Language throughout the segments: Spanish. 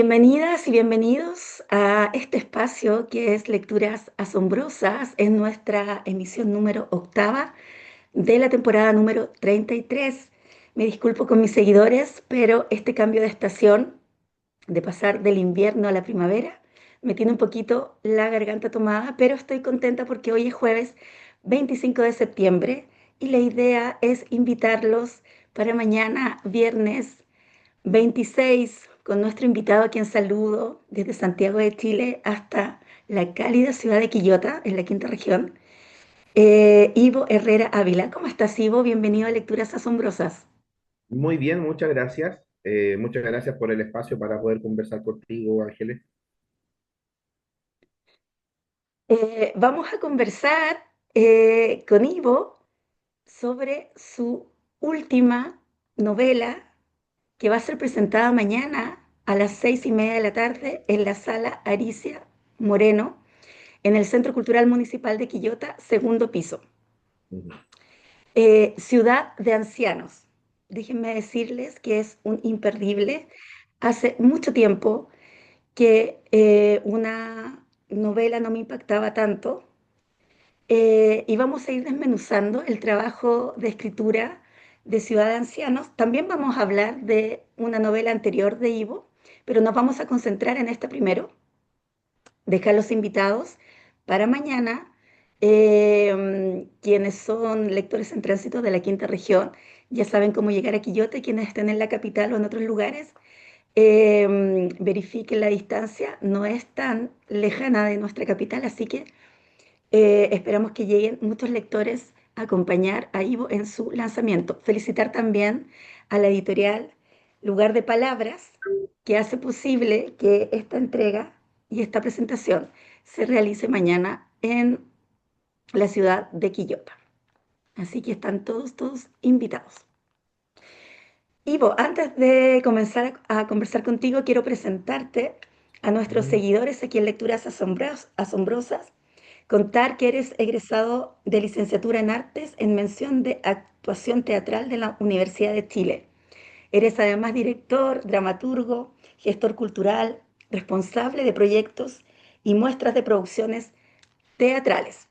Bienvenidas y bienvenidos a este espacio que es Lecturas Asombrosas en nuestra emisión número octava de la temporada número 33. Me disculpo con mis seguidores, pero este cambio de estación, de pasar del invierno a la primavera, me tiene un poquito la garganta tomada, pero estoy contenta porque hoy es jueves 25 de septiembre y la idea es invitarlos para mañana, viernes 26, con nuestro invitado a quien saludo desde Santiago de Chile hasta la cálida ciudad de Quillota, en la quinta región, Ivo Herrera Ávila. ¿Cómo estás, Ivo? Bienvenido a Lecturas Asombrosas. Muy bien, muchas gracias. Muchas gracias por el espacio para poder conversar contigo, Ángeles. Vamos a conversar con Ivo sobre su última novela que va a ser presentada mañana a las 6:30 de la tarde en la sala Aricia Moreno, en el Centro Cultural Municipal de Quillota, segundo piso. Ujú. Ciudad de Ancianos. Déjenme decirles que es un imperdible. Hace mucho tiempo que una novela no me impactaba tanto, y vamos a ir desmenuzando el trabajo de escritura de Ciudad de Ancianos. También vamos a hablar de una novela anterior de Ivo, pero nos vamos a concentrar en esta primero, dejar los invitados para mañana, quienes son lectores en tránsito de la quinta región, ya saben cómo llegar a Quillota, quienes estén en la capital o en otros lugares, verifiquen la distancia, no es tan lejana de nuestra capital, así que esperamos que lleguen muchos lectores a acompañar a Ivo en su lanzamiento. Felicitar también a la editorial Lugar de Palabras, que hace posible que esta entrega y esta presentación se realice mañana en la ciudad de Quillota. Así que están todos invitados. Ivo, antes de comenzar a conversar contigo, quiero presentarte a nuestros Mm. seguidores aquí en Lecturas Asombrosas. Contar que eres egresado de licenciatura en Artes en mención de actuación teatral de la Universidad de Chile. Eres además director, dramaturgo, gestor cultural, responsable de proyectos y muestras de producciones teatrales.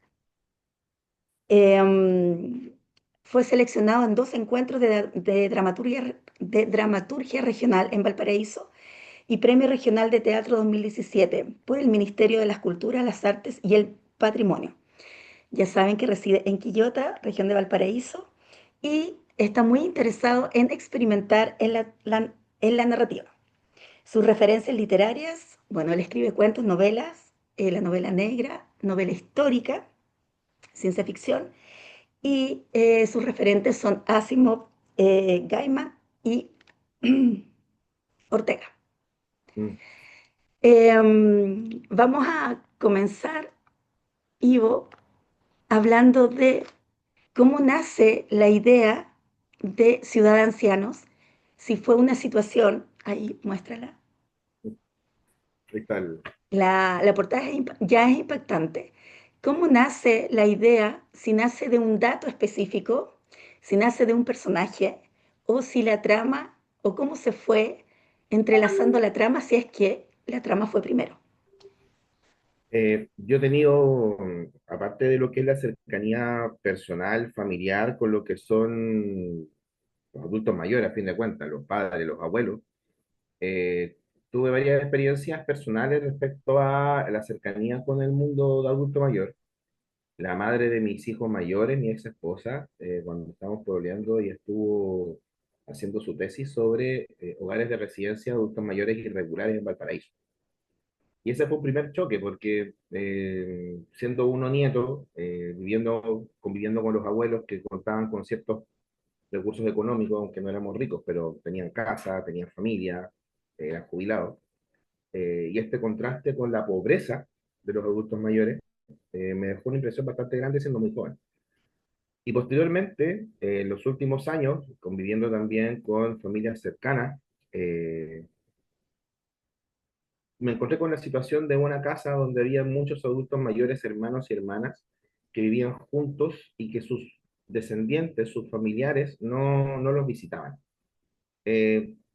Eh, Fue seleccionado en dos encuentros de dramaturgia regional en Valparaíso y Premio Regional de Teatro 2017 por el Ministerio de las Culturas, las Artes y el Patrimonio. Ya saben que reside en Quillota, región de Valparaíso, y está muy interesado en experimentar en la narrativa. Sus referencias literarias, bueno, él escribe cuentos, novelas, la novela negra, novela histórica, ciencia ficción, y sus referentes son Asimov, Gaiman y Ortega. Mm. Vamos a comenzar, Ivo, hablando de cómo nace la idea de Ciudad de Ancianos, si fue una situación, ahí muéstrala, Ahí está la portada ya es impactante. ¿Cómo nace la idea? Si nace de un dato específico, si nace de un personaje, o si la trama, o cómo se fue entrelazando la trama, si es que la trama fue primero. Yo he tenido, aparte de lo que es la cercanía personal, familiar, con lo que son los adultos mayores, a fin de cuentas, los padres, los abuelos, eh, tuve varias experiencias personales respecto a la cercanía con el mundo de adulto mayor. La madre de mis hijos mayores, mi ex esposa, cuando estábamos pololeando y estuvo haciendo su tesis sobre hogares de residencia de adultos mayores irregulares en Valparaíso. Y ese fue un primer choque, porque siendo uno nieto, conviviendo con los abuelos que contaban con ciertos recursos económicos, aunque no éramos ricos, pero tenían casa, tenían familia, eran jubilados, y este contraste con la pobreza de los adultos mayores me dejó una impresión bastante grande siendo muy joven. Y posteriormente, en los últimos años, conviviendo también con familias cercanas, eh, me encontré con la situación de una casa donde había muchos adultos mayores, hermanos y hermanas, que vivían juntos y que sus descendientes, sus familiares, no los visitaban.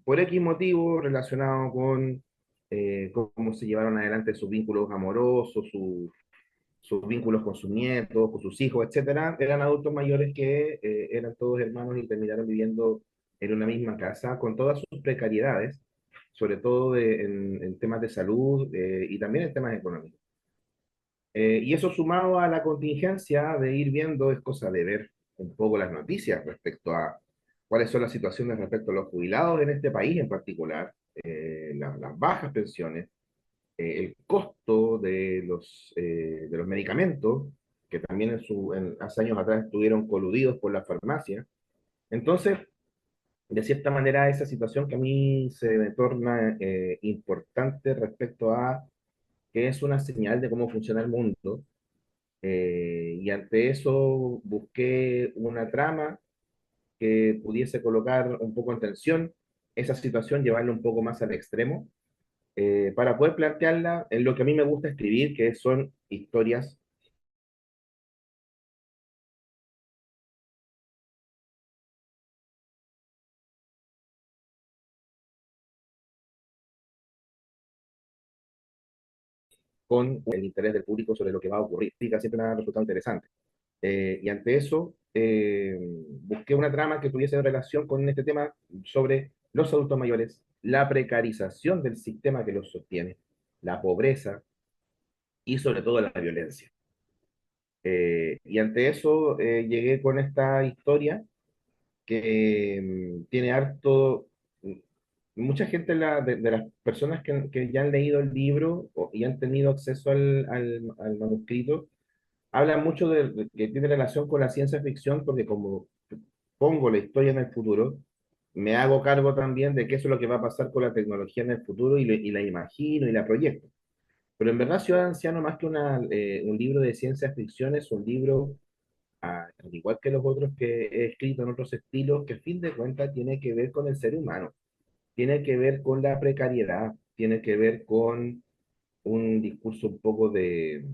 Por X motivo relacionado con cómo se llevaron adelante sus vínculos amorosos, sus vínculos con sus nietos, con sus hijos, etcétera. Eran adultos mayores que eran todos hermanos y terminaron viviendo en una misma casa con todas sus precariedades, sobre todo en temas de salud y también en temas económicos. Y eso sumado a la contingencia de ir viendo, es cosa de ver un poco las noticias respecto a cuáles son las situaciones respecto a los jubilados en este país en particular, las bajas pensiones, el costo de los medicamentos, que también hace años atrás estuvieron coludidos por la farmacia. Entonces, de cierta manera, esa situación que a mí se me torna importante respecto a que es una señal de cómo funciona el mundo, y ante eso busqué una trama que pudiese colocar un poco en tensión esa situación, llevarla un poco más al extremo, para poder plantearla en lo que a mí me gusta escribir, que son historias con el interés del público sobre lo que va a ocurrir. Sí, siempre me ha resultado interesante. Y ante eso, busqué una trama que tuviese relación con este tema sobre los adultos mayores, la precarización del sistema que los sostiene, la pobreza y sobre todo la violencia. Y ante eso llegué con esta historia que tiene harto. Mucha gente de las personas que ya han leído el libro y han tenido acceso al manuscrito, hablan mucho de que tiene relación con la ciencia ficción, porque como pongo la historia en el futuro, me hago cargo también de qué es lo que va a pasar con la tecnología en el futuro y la imagino y la proyecto. Pero en verdad, Ciudad Anciano, más que un libro de ciencia ficción, es un libro, al igual que los otros que he escrito en otros estilos, que a fin de cuentas tiene que ver con el ser humano, tiene que ver con la precariedad, tiene que ver con un discurso un poco del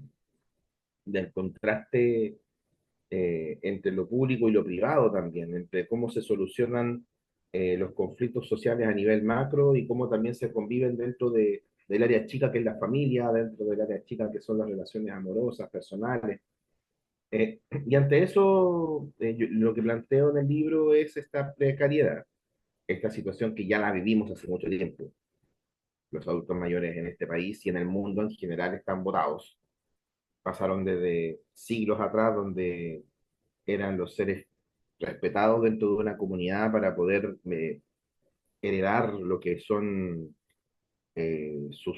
contraste entre lo público y lo privado también, entre cómo se solucionan los conflictos sociales a nivel macro y cómo también se conviven del área chica que es la familia, dentro del área chica que son las relaciones amorosas, personales. Y ante eso, lo que planteo en el libro es esta precariedad, esta situación que ya la vivimos hace mucho tiempo. Los adultos mayores en este país y en el mundo en general están votados. Pasaron desde siglos atrás donde eran los seres respetados dentro de una comunidad para poder heredar lo que son su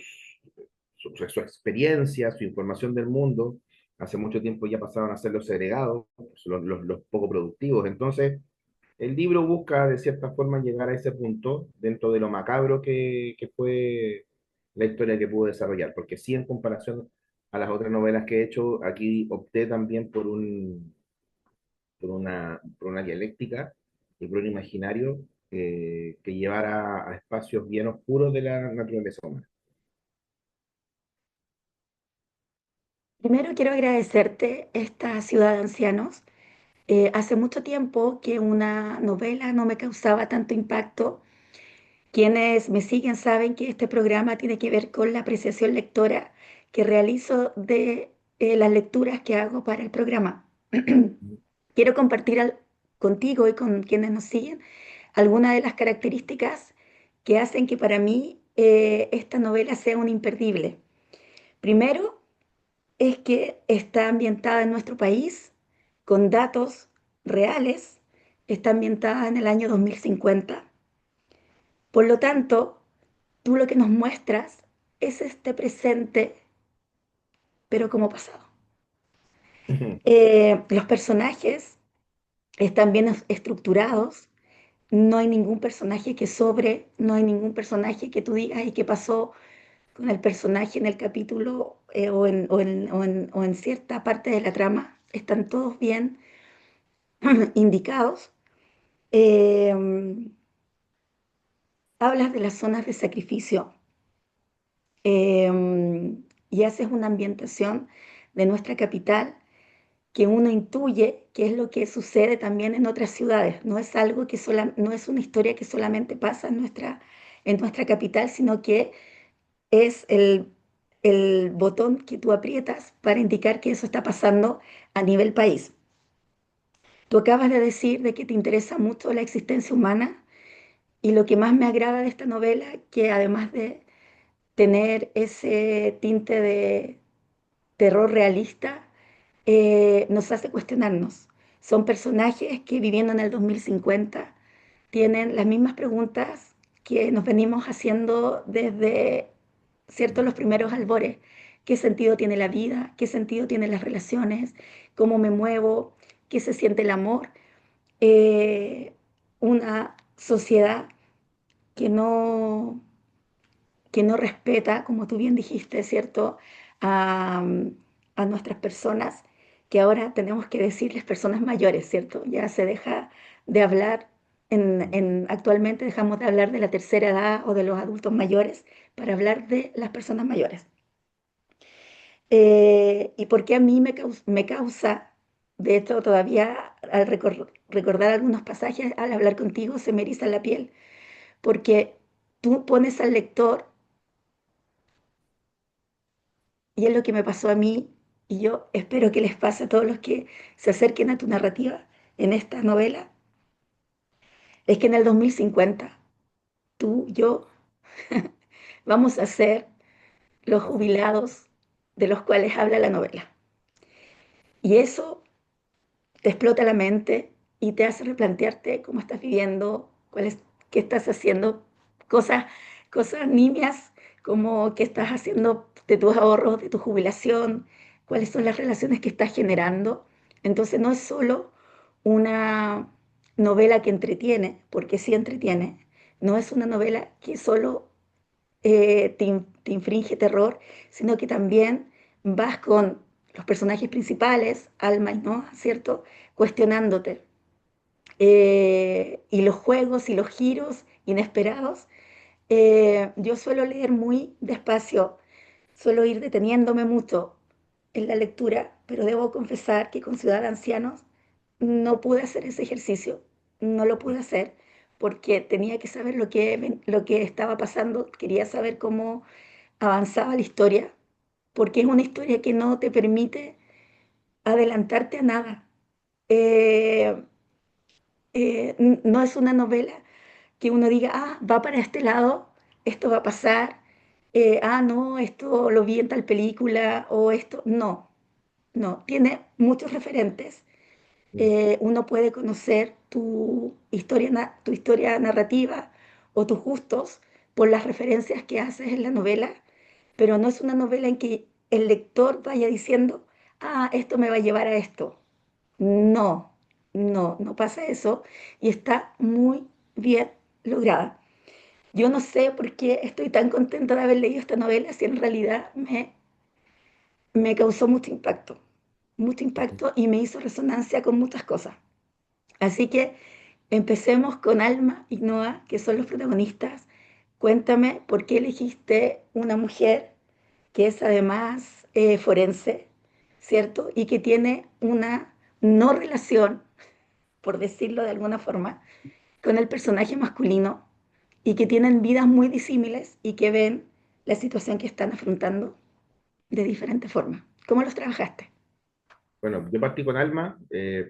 experiencia, su información del mundo. Hace mucho tiempo ya pasaban a ser los segregados, los poco productivos. Entonces, el libro busca de cierta forma llegar a ese punto dentro de lo macabro que fue la historia que pudo desarrollar, porque sí, en comparación a las otras novelas que he hecho, aquí opté también por una dialéctica y por un imaginario que llevara a espacios bien oscuros de la naturaleza humana. Primero quiero agradecerte esta ciudad de ancianos. Hace mucho tiempo que una novela no me causaba tanto impacto. Quienes me siguen saben que este programa tiene que ver con la apreciación lectora que realizo de las lecturas que hago para el programa. Quiero compartir contigo y con quienes nos siguen algunas de las características que hacen que para mí esta novela sea un imperdible. Primero, es que está ambientada en nuestro país con datos reales, está ambientada en el año 2050. Por lo tanto, tú lo que nos muestras es este presente, pero como pasado. Los personajes están bien estructurados, no hay ningún personaje que sobre, no hay ningún personaje que tú digas y qué pasó con el personaje en el capítulo o en cierta parte de la trama. Están todos bien indicados. Eh, Hablas de las zonas de sacrificio y haces una ambientación de nuestra capital que uno intuye que es lo que sucede también en otras ciudades. No es algo no es una historia que solamente pasa en nuestra capital, sino que es el botón que tú aprietas para indicar que eso está pasando a nivel país. Tú acabas de decir de que te interesa mucho la existencia humana y lo que más me agrada de esta novela, que además de tener ese tinte de terror realista, nos hace cuestionarnos. Son personajes que viviendo en el 2050 tienen las mismas preguntas que nos venimos haciendo desde, cierto, los primeros albores. ¿Qué sentido tiene la vida? ¿Qué sentido tienen las relaciones? ¿Cómo me muevo? ¿Qué se siente el amor? Eh, una sociedad que que no respeta, como tú bien dijiste, ¿cierto? A, a nuestras personas, que ahora tenemos que decirles personas mayores, ¿cierto? Ya se deja de hablar, actualmente dejamos de hablar de la tercera edad o de los adultos mayores para hablar de las personas mayores. ¿Y por qué a mí me causa, de hecho, todavía al recordar algunos pasajes, al hablar contigo, se me eriza la piel? Porque tú pones al lector, y es lo que me pasó a mí, y yo espero que les pase a todos los que se acerquen a tu narrativa en esta novela, es que en el 2050 tú, yo, vamos a ser los Así. jubilados de los cuales habla la novela. Y eso te explota la mente y te hace replantearte cómo estás viviendo, qué estás haciendo, cosas, cosas nimias, como qué estás haciendo de tus ahorros, de tu jubilación, cuáles son las relaciones que estás generando. Entonces no es solo una novela que entretiene, porque sí entretiene, no es una novela que solo te infringe terror, sino que también vas con los personajes principales, Alma y Noah, ¿cierto? Cuestionándote. Y los juegos y los giros inesperados. Yo suelo leer muy despacio, suelo ir deteniéndome mucho en la lectura, pero debo confesar que con Ciudad de Ancianos no pude hacer ese ejercicio, no lo pude hacer porque tenía que saber lo que estaba pasando, quería saber cómo avanzaba la historia, porque es una historia que no te permite adelantarte a nada. Eh, no es una novela que uno diga, ah, va para este lado, esto va a pasar, no, esto lo vi en tal película o esto. No, no, tiene muchos referentes. Mm. Uno puede conocer tu historia narrativa o tus gustos por las referencias que haces en la novela, pero no es una novela en que el lector vaya diciendo, ah, esto me va a llevar a esto. No, no pasa eso y está muy bien lograda. Yo no sé por qué estoy tan contenta de haber leído esta novela si en realidad me causó mucho impacto y me hizo resonancia con muchas cosas. Así que empecemos con Alma y Noah, que son los protagonistas. Cuéntame por qué elegiste una mujer que es además forense, ¿cierto? Y que tiene una no relación, por decirlo de alguna forma, con el personaje masculino y que tienen vidas muy disímiles y que ven la situación que están afrontando de diferente forma. ¿Cómo los trabajaste? Bueno, yo partí con Alma,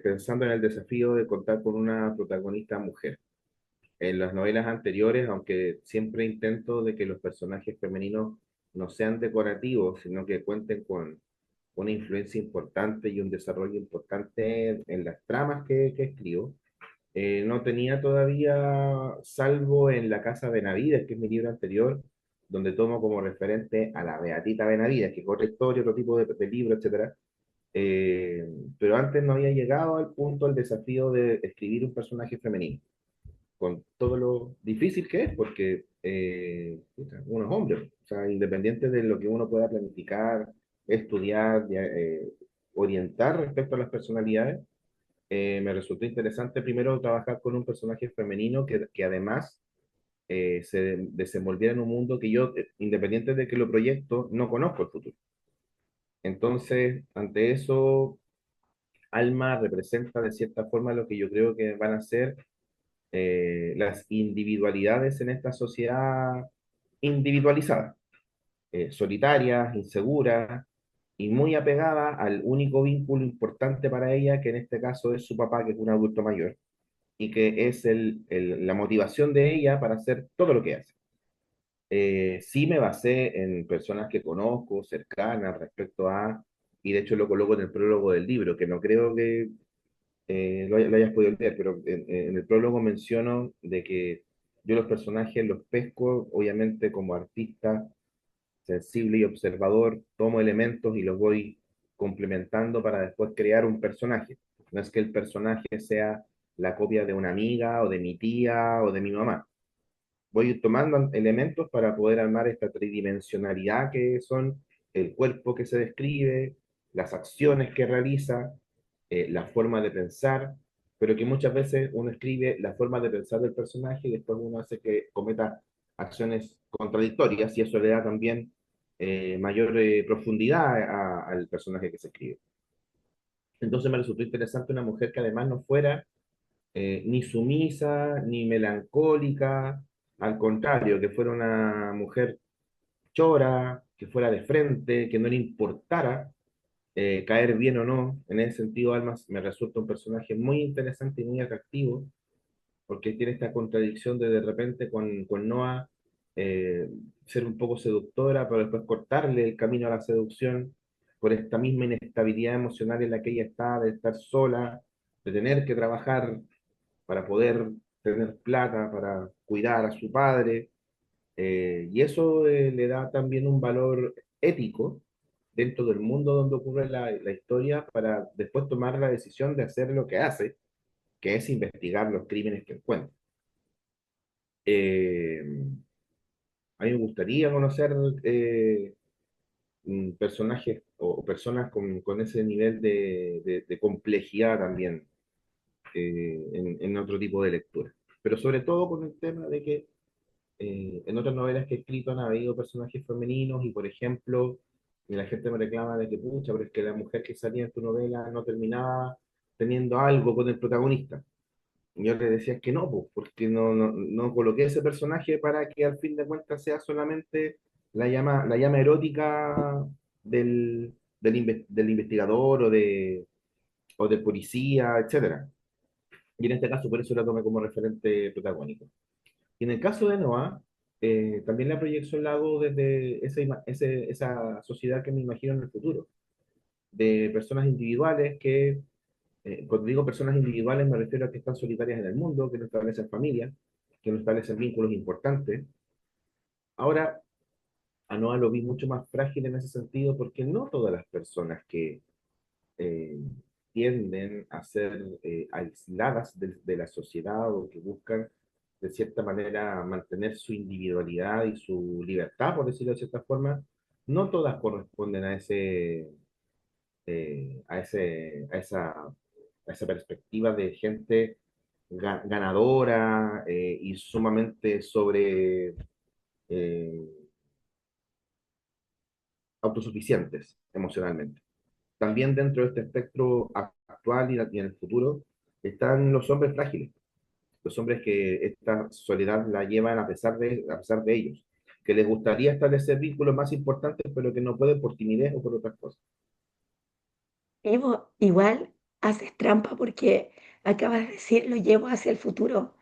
pensando en el desafío de contar con una protagonista mujer. En las novelas anteriores, aunque siempre intento de que los personajes femeninos no sean decorativos, sino que cuenten con una influencia importante y un desarrollo importante en las tramas que escribo, no tenía todavía, salvo en La Casa Benavides, que es mi libro anterior, donde tomo como referente a la Beatita Benavides, que es otra historia, otro tipo de libro, etcétera. Eh, pero antes no había llegado al punto, el desafío de escribir un personaje femenino, con todo lo difícil que es, porque puta, uno es hombre, o sea, independiente de lo que uno pueda planificar, estudiar, orientar respecto a las personalidades, me resultó interesante primero trabajar con un personaje femenino que además se desenvolviera en un mundo que yo, independiente de que lo proyecto, no conozco el futuro. Entonces, ante eso, Alma representa de cierta forma lo que yo creo que van a ser las individualidades en esta sociedad individualizada. solitaria, insegura y muy apegada al único vínculo importante para ella, que en este caso es su papá, que es un adulto mayor, y que es la motivación de ella para hacer todo lo que hace. Sí me basé en personas que conozco, cercanas, respecto a, y de hecho lo coloco en el prólogo del libro, que no creo que lo hayas podido leer, pero en el prólogo menciono de que yo los personajes los pesco, obviamente como artista sensible y observador, tomo elementos y los voy complementando para después crear un personaje. No es que el personaje sea la copia de una amiga o de mi tía o de mi mamá. Voy tomando elementos para poder armar esta tridimensionalidad que son el cuerpo que se describe, las acciones que realiza, la forma de pensar, pero que muchas veces uno escribe la forma de pensar del personaje y después uno hace que cometa acciones contradictorias y eso le da también mayor profundidad al personaje que se escribe. Entonces me resultó interesante una mujer que además no fuera ni sumisa, ni melancólica, al contrario, que fuera una mujer chora, que fuera de frente, que no le importara caer bien o no. En ese sentido, Almas me resulta un personaje muy interesante y muy atractivo, porque tiene esta contradicción de repente con Noah eh, ser un poco seductora, pero después cortarle el camino a la seducción por esta misma inestabilidad emocional en la que ella está, de estar sola, de tener que trabajar para poder tener plata, para cuidar a su padre, y eso le da también un valor ético dentro del mundo donde ocurre la historia para después tomar la decisión de hacer lo que hace, que es investigar los crímenes que encuentra. Eh, a mí me gustaría conocer personajes o personas con ese nivel de complejidad también en otro tipo de lectura. Pero sobre todo con el tema de que en otras novelas que he escrito han habido personajes femeninos y, por ejemplo, y la gente me reclama de que, pucha, pero es que la mujer que salía en tu novela no terminaba teniendo algo con el protagonista. Y yo le decía que no, pues, porque no coloqué ese personaje para que al fin de cuentas sea solamente la llama erótica del investigador o del policía, etcétera. Y en este caso, por eso la tomé como referente protagónico. Y en el caso de Noah, también la proyección la hago desde esa sociedad que me imagino en el futuro, de personas individuales que, cuando digo personas individuales me refiero a que están solitarias en el mundo, que no establecen familia, que no establecen vínculos importantes. Ahora, a Noah lo vi mucho más frágil en ese sentido porque no todas las personas que eh, tienden a ser aisladas de la sociedad o que buscan de cierta manera mantener su individualidad y su libertad, por decirlo de cierta forma, no todas corresponden a esa perspectiva de gente ganadora y sumamente eh, autosuficientes emocionalmente. También dentro de este espectro actual y en el futuro están los hombres frágiles, los hombres que esta soledad la llevan a pesar de ellos, que les gustaría establecer vínculos más importantes, pero que no pueden por timidez o por otras cosas. Evo, igual haces trampa porque acabas de decir lo llevo hacia el futuro,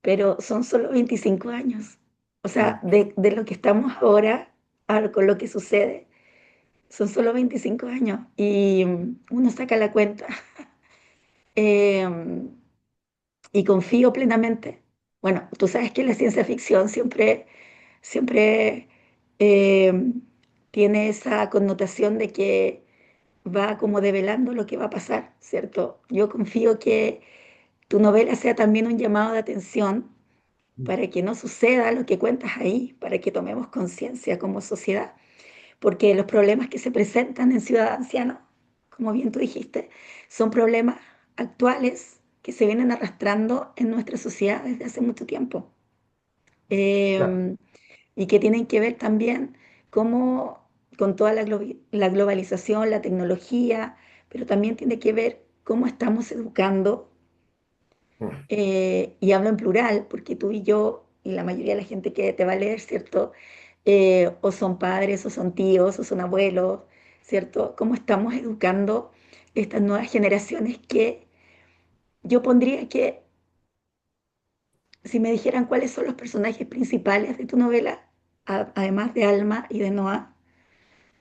pero son solo 25 años. O sea, Mm, de lo que estamos ahora con lo que sucede, son solo 25 años y uno saca la cuenta. Em, y confío plenamente. Bueno, tú sabes que la ciencia ficción siempre tiene esa connotación de que va como develando lo que va a pasar, ¿cierto? Yo confío que tu novela sea también un llamado de atención mm, para que no suceda lo que cuentas ahí, para que tomemos conciencia como sociedad, porque los problemas que se presentan en Ciudad Anciana, como bien tú dijiste, son problemas actuales que se vienen arrastrando en nuestra sociedad desde hace mucho tiempo claro. eh, y que tienen que ver también cómo con toda la globalización, la tecnología, pero también tiene que ver cómo estamos educando, Mm, y hablo en plural, porque tú y yo y la mayoría de la gente que te va a leer, ¿cierto? o son padres, o son tíos, o son abuelos, ¿cierto? ¿Cómo estamos educando estas nuevas generaciones que yo pondría que si me dijeran cuáles son los personajes principales de tu novela, además de Alma y de Noah,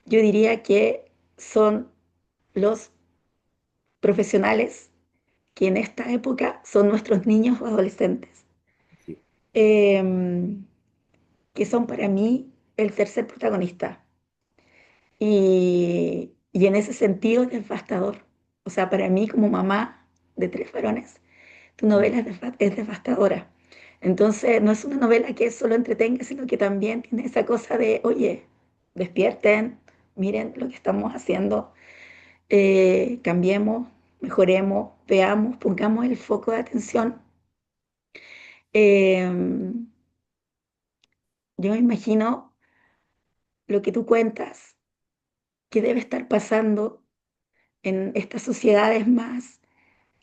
yo diría que son los profesionales que en esta época son nuestros niños o adolescentes, Sí, em, que son para mí el tercer protagonista. Y en ese sentido es devastador. O sea, para mí como mamá de tres varones, tu mm, novela es devastadora. Entonces, no es una novela que solo entretenga, sino que también tiene esa cosa de, oye, despierten, miren lo que estamos haciendo, cambiemos, mejoremos, veamos, pongamos el foco de atención. Eh, yo me imagino lo que tú cuentas, que debe estar pasando en estas sociedades más,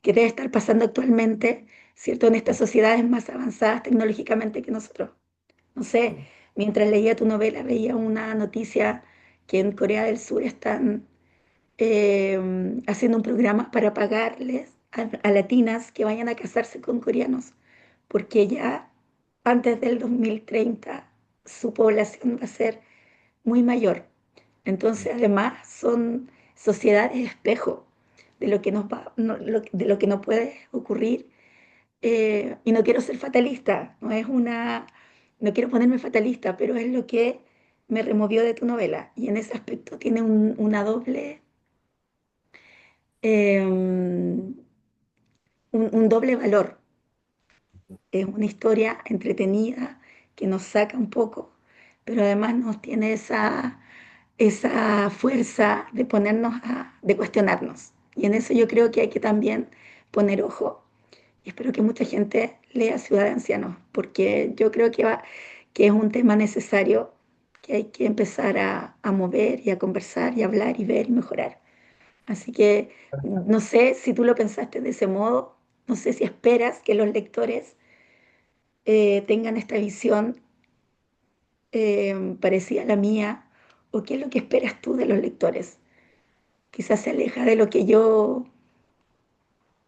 que debe estar pasando actualmente, ¿cierto? En estas mm, sociedades más avanzadas tecnológicamente que nosotros. No sé, mm, mientras leía tu novela veía una noticia que en Corea del Sur están haciendo un programa para pagarles a latinas que vayan a casarse con coreanos, porque ya antes del 2030 su población va a ser muy mayor. mm. Entonces, además, son sociedades espejo de lo que de lo que no puede ocurrir. Y no quiero ser fatalista, no quiero ponerme fatalista, pero es lo que me removió de tu novela. Y en ese aspecto tiene un doble valor. Es una historia entretenida que nos saca un poco, pero además nos tiene esa fuerza de de cuestionarnos. Y en eso yo creo que hay que también poner ojo. Y espero que mucha gente lea Ciudad de Ancianos, porque yo creo que es un tema necesario que hay que empezar a mover y a conversar y a hablar y ver y mejorar. Así que no sé si tú lo pensaste de ese modo, no sé si esperas que los lectores tengan esta visión parecida a la mía, o qué es lo que esperas tú de los lectores. Quizás se aleja de lo que yo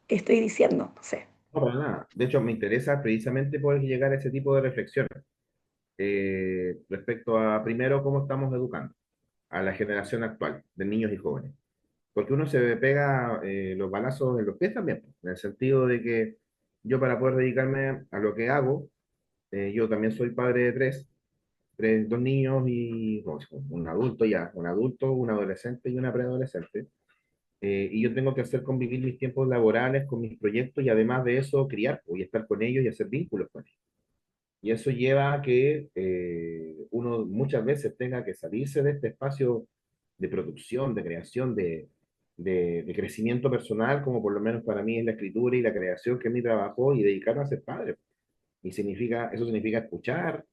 estoy diciendo, no sé. No, para nada. De hecho, me interesa precisamente poder llegar a ese tipo de reflexiones respecto a, primero, cómo estamos educando a la generación actual de niños y jóvenes. Porque uno se pega los balazos en los pies también, pues, en el sentido de que yo para poder dedicarme a lo que hago, yo también soy padre de dos niños y no, un adulto ya, un adulto, un adolescente y una preadolescente. Y yo tengo que hacer convivir mis tiempos laborales con mis proyectos y además de eso criar pues, y estar con ellos y hacer vínculos con ellos. Y eso lleva a que uno muchas veces tenga que salirse de este espacio de producción, de creación, de crecimiento personal, como por lo menos para mí es la escritura y la creación, que es mi trabajo, y dedicarme a ser padre. Y eso significa escuchar,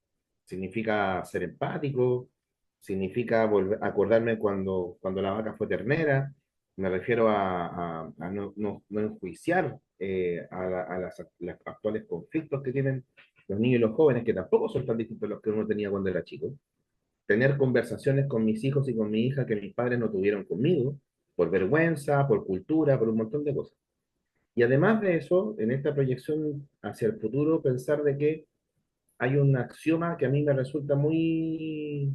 significa ser empático, significa acordarme cuando la vaca fue ternera. Me refiero a no enjuiciar las actuales conflictos que tienen los niños y los jóvenes, que tampoco son tan distintos a los que uno tenía cuando era chico. Tener conversaciones con mis hijos y con mi hija que mis padres no tuvieron conmigo, por vergüenza, por cultura, por un montón de cosas. Y además de eso, en esta proyección hacia el futuro, pensar de que hay un axioma que a mí me resulta muy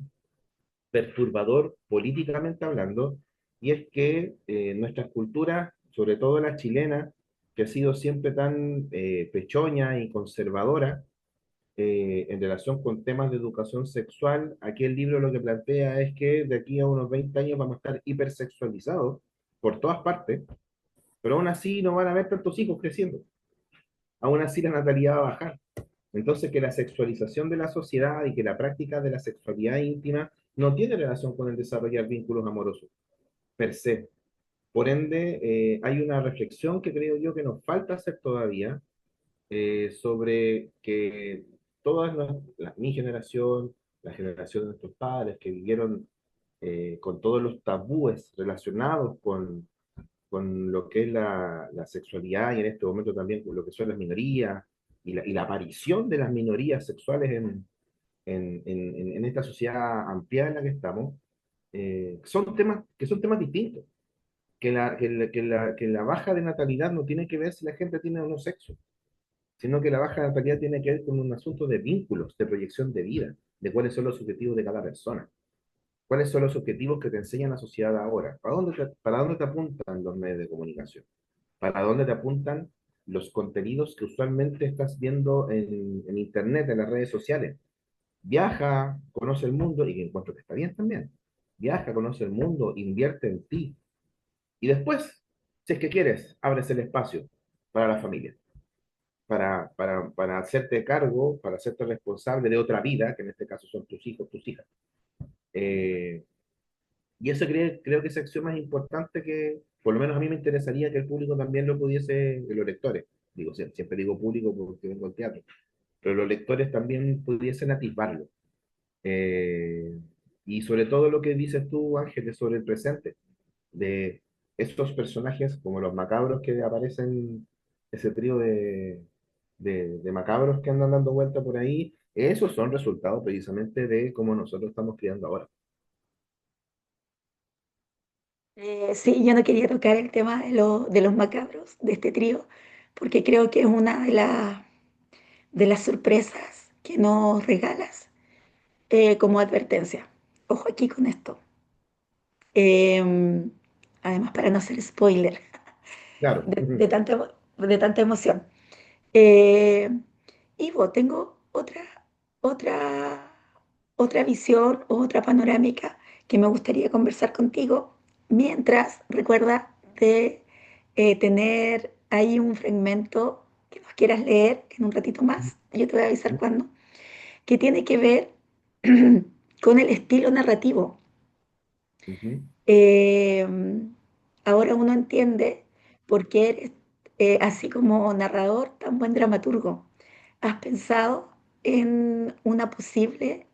perturbador políticamente hablando, y es que nuestras culturas, sobre todo la chilena, que ha sido siempre tan pechoña y conservadora en relación con temas de educación sexual, aquí el libro lo que plantea es que de aquí a unos 20 años vamos a estar hipersexualizados por todas partes, pero aún así no van a haber tantos hijos creciendo, aún así la natalidad va a bajar. Entonces, que la sexualización de la sociedad y que la práctica de la sexualidad íntima no tiene relación con el desarrollar vínculos amorosos, per se. Por ende, hay una reflexión que creo yo que nos falta hacer todavía sobre que mi generación, la generación de nuestros padres que vivieron con todos los tabúes relacionados con lo que es la sexualidad y en este momento también con lo que son las minorías y la aparición de las minorías sexuales en esta sociedad ampliada en la que estamos, son temas distintos. Que la baja de natalidad no tiene que ver si la gente tiene o no sexo, sino que la baja de natalidad tiene que ver con un asunto de vínculos, de proyección de vida, de cuáles son los objetivos de cada persona, cuáles son los objetivos que te enseña la sociedad ahora, para dónde te apuntan los medios de comunicación, para dónde te apuntan los contenidos que usualmente estás viendo en Internet, en las redes sociales. Viaja, conoce el mundo y que encuentro que está bien también. Viaja, conoce el mundo, invierte en ti. Y después, si es que quieres, abres el espacio para la familia, para hacerte cargo, para hacerte responsable de otra vida, que en este caso son tus hijos, tus hijas. Eh, y eso creo que ese axioma es importante que, por lo menos a mí me interesaría que el público también lo pudiese, los lectores, digo, siempre digo público porque vengo al teatro, pero los lectores también pudiesen atisbarlo. Eh, y sobre todo lo que dices tú, Ángeles, sobre el presente, de estos personajes como los macabros que aparecen, ese trío de macabros que andan dando vuelta por ahí, esos son resultados precisamente de cómo nosotros estamos criando ahora. Sí, yo no quería tocar el tema de los macabros, de este trío, porque creo que es una de las sorpresas que nos regalas como advertencia. Ojo aquí con esto. Eh, Además, para no hacer spoiler Claro, de tanta emoción. Eh, Ivo, tengo otra, otra visión, otra panorámica que me gustaría conversar contigo. Mientras, recuerda de tener ahí un fragmento que nos quieras leer en un ratito más, yo te voy a avisar cuándo, que tiene que ver con el estilo narrativo. ujú. Eh, Ahora uno entiende por qué eres, así como narrador, tan buen dramaturgo. ¿Has pensado en una posible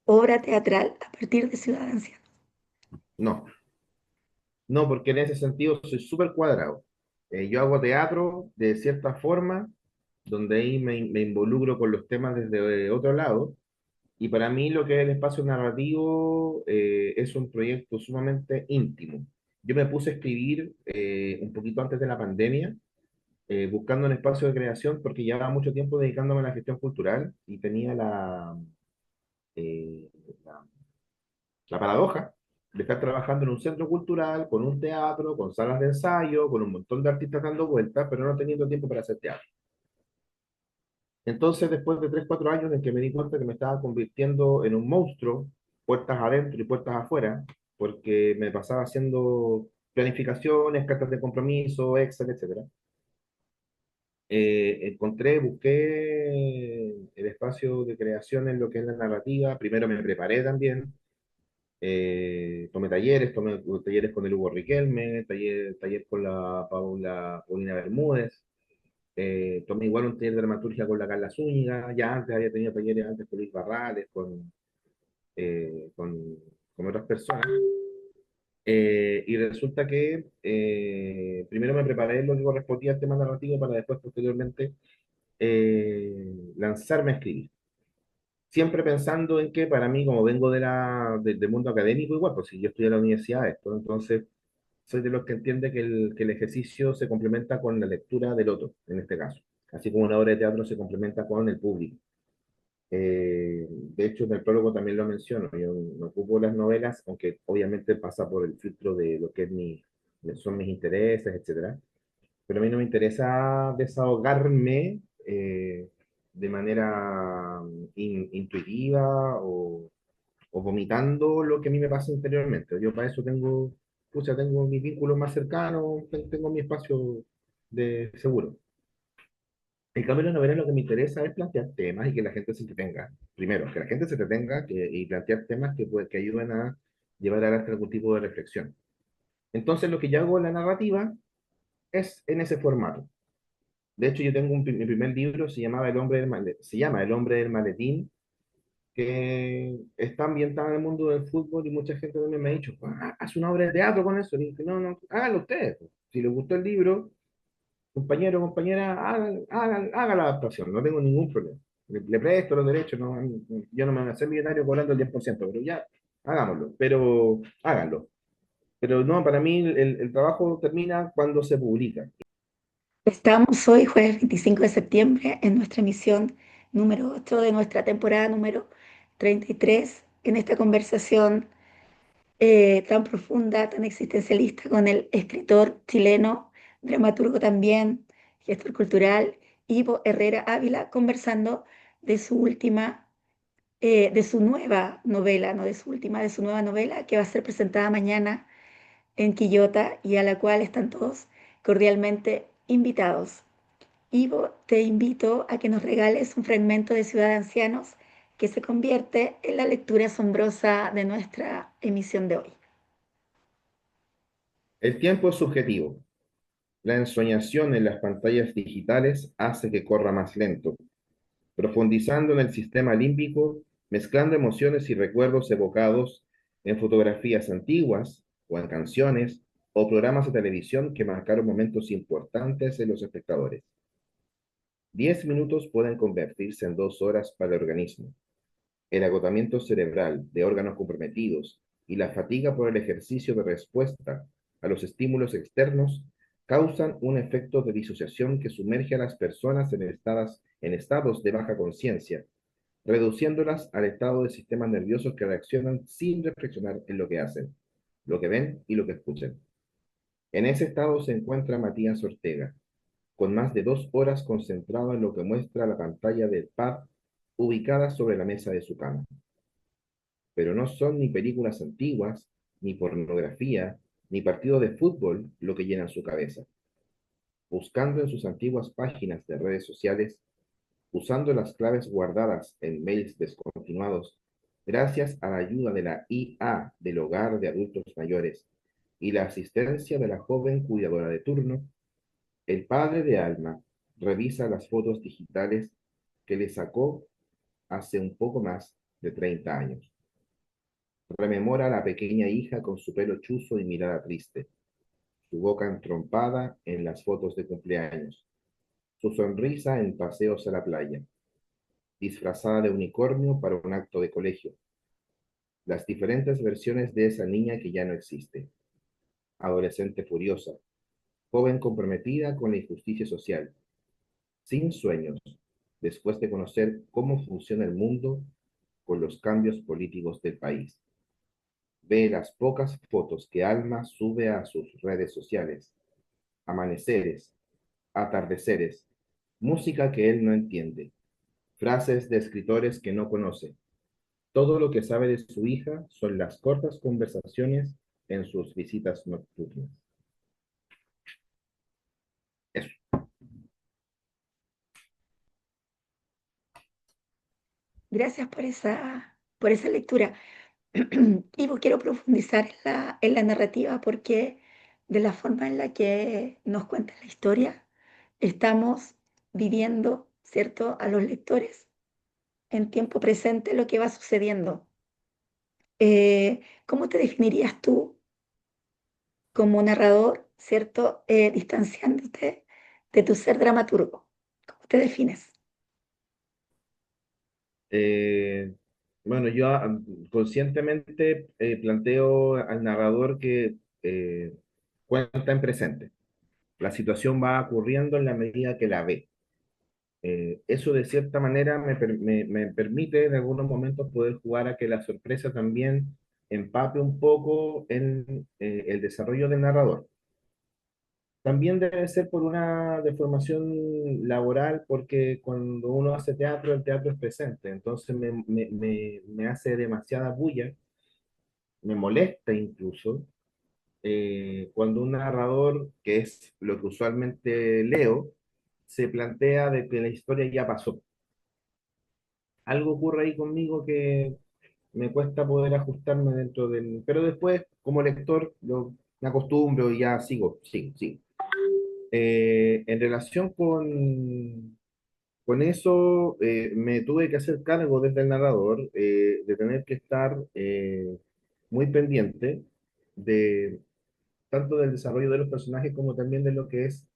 obra teatral a partir de Ciudad Anciana? No, no, porque en ese sentido soy súper cuadrado. Yo hago teatro de cierta forma, donde ahí me involucro con los temas desde otro lado. Y para mí lo que es el espacio narrativo es un proyecto sumamente íntimo. Yo me puse a escribir un poquito antes de la pandemia, buscando un espacio de creación porque llevaba mucho tiempo dedicándome a la gestión cultural y tenía eh, la, la paradoja de estar trabajando en un centro cultural, con un teatro, con salas de ensayo, con un montón de artistas dando vueltas, pero no teniendo tiempo para hacer teatro. Entonces, después de 3 4 años en que me di cuenta que me estaba convirtiendo en un monstruo, puertas adentro y puertas afuera, porque me pasaba haciendo planificaciones, cartas de compromiso, Excel, etcétera. Busqué el espacio de creación en lo que es la narrativa. Primero me preparé también. Tomé talleres con el Hugo Riquelme, taller con la Paulina Bermúdez. Tomé igual un taller de dramaturgia con la Carla Zúñiga, ya antes había tenido talleres antes con Luis Barrales, eh, con, con otras personas. Y resulta que primero me preparé en lo que correspondía al tema narrativo para después, posteriormente, lanzarme a escribir. Siempre pensando en que para mí, como vengo del mundo académico, igual, pues si yo estudié en la universidad, esto, entonces soy de los que entiende que el ejercicio se complementa con la lectura del otro, en este caso, así como una obra de teatro se complementa con el público. De hecho, en el prólogo también lo menciono, yo no ocupo las novelas, aunque obviamente pasa por el filtro de lo que son mis intereses, etcétera, pero a mí no me interesa desahogarme de manera intuitiva o vomitando lo que a mí me pasa interiormente. Yo para eso tengo, pucha, tengo mis vínculos más cercanos, tengo mi espacio de seguro. En cambio, en la novela lo que me interesa es plantear temas y que la gente se entretenga. Primero, que la gente se entretenga y plantear temas que ayuden a llevar adelante algún tipo de reflexión. Entonces, lo que yo hago en la narrativa es en ese formato. De hecho, yo tengo mi primer libro, se llama El hombre del maletín, que está ambientado en el mundo del fútbol y mucha gente también me ha dicho, "Ah, haz una obra de teatro con eso". Y dije, no, no, hágalo ustedes, pues. Si les gustó el libro, compañero, compañera, haga la adaptación, no tengo ningún problema. le presto los derechos, no, yo no me voy a hacer millonario cobrando el 10%, pero ya, hagámoslo, pero háganlo. Pero no, para mí el trabajo termina cuando se publica. Estamos hoy, jueves 25 de septiembre, en nuestra emisión número 8 de nuestra temporada número 33, en esta conversación tan profunda, tan existencialista con el escritor chileno, dramaturgo también, gestor cultural, Ivo Herrera Ávila, conversando de su última, de su nueva novela, no de su última, de su nueva novela que va a ser presentada mañana en Quillota y a la cual están todos cordialmente invitados. Ivo, te invito a que nos regales un fragmento de Ciudad de Ancianos que se convierte en la lectura asombrosa de nuestra emisión de hoy. El tiempo es subjetivo. La ensoñación en las pantallas digitales hace que corra más lento, profundizando en el sistema límbico, mezclando emociones y recuerdos evocados en fotografías antiguas o en canciones o programas de televisión que marcaron momentos importantes en los espectadores. 10 minutos pueden convertirse en 2 horas para el organismo. El agotamiento cerebral de órganos comprometidos y la fatiga por el ejercicio de respuesta a los estímulos externos causan un efecto de disociación que sumerge a las personas en estados de baja conciencia, reduciéndolas al estado de sistemas nerviosos que reaccionan sin reflexionar en lo que hacen, lo que ven y lo que escuchan. En ese estado se encuentra Matías Ortega, con más de 2 horas concentrado en lo que muestra la pantalla del pad ubicada sobre la mesa de su cama. Pero no son ni películas antiguas, ni pornografía, ni partidos de fútbol lo que llenan su cabeza. Buscando en sus antiguas páginas de redes sociales, usando las claves guardadas en mails descontinuados, gracias a la ayuda de la IA del hogar de adultos mayores y la asistencia de la joven cuidadora de turno, el padre de Alma revisa las fotos digitales que le sacó hace un poco más de 30 años. Rememora a la pequeña hija con su pelo chuzo y mirada triste, su boca entrompada en las fotos de cumpleaños, su sonrisa en paseos a la playa, disfrazada de unicornio para un acto de colegio, las diferentes versiones de esa niña que ya no existe, adolescente furiosa, joven comprometida con la injusticia social, sin sueños, después de conocer cómo funciona el mundo con los cambios políticos del país. Ve las pocas fotos que Alma sube a sus redes sociales, amaneceres, atardeceres, música que él no entiende, frases de escritores que no conoce. Todo lo que sabe de su hija son las cortas conversaciones en sus visitas nocturnas. Eso. Gracias por esa lectura. Y quiero profundizar en la narrativa porque de la forma en la que nos cuenta la historia, estamos viviendo, ¿cierto?, a los lectores en tiempo presente lo que va sucediendo. ¿Cómo te definirías tú como narrador, ¿cierto?, distanciándote de tu ser dramaturgo? ¿Cómo te defines? Eh, bueno, yo conscientemente planteo al narrador que cuenta en presente. La situación va ocurriendo en la medida que la ve. Eso de cierta manera me permite en algunos momentos poder jugar a que la sorpresa también empape un poco en el desarrollo del narrador. También debe ser por una deformación laboral, porque cuando uno hace teatro, el teatro es presente, entonces me hace demasiada bulla, me molesta incluso, cuando un narrador, que es lo que usualmente leo, se plantea de que la historia ya pasó. Algo ocurre ahí conmigo que me cuesta poder ajustarme dentro del... Pero después, como lector, yo me acostumbro y ya sigo, sigo, sigo. En relación con eso, me tuve que hacer cargo desde el narrador de tener que estar muy pendiente de tanto del desarrollo de los personajes como también de lo que es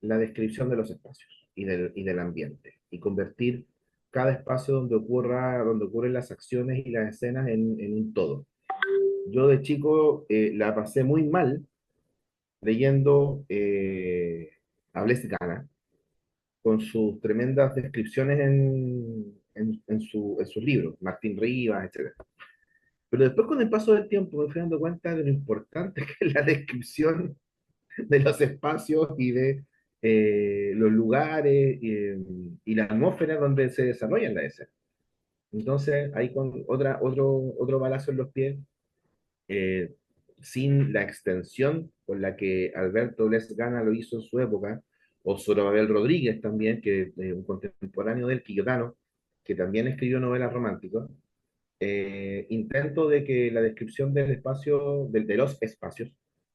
la descripción de los espacios y del ambiente. Y convertir cada espacio donde ocurren las acciones y las escenas en un todo. Yo de chico la pasé muy mal leyendo a Blest Gana, con sus tremendas descripciones en sus libros, Martín Rivas, etcétera. Pero después con el paso del tiempo me fui dando cuenta de lo importante que es la descripción de los espacios y de los lugares y la atmósfera donde se desarrollan las escenas. Entonces, ahí con otro balazo en los pies, eh, sin la extensión con la que Alberto Lesgana lo hizo en su época, o Zorobabel Rodríguez también, que un contemporáneo del quillotano, que también escribió novelas románticas, intento de que la descripción del espacio, de los espacios,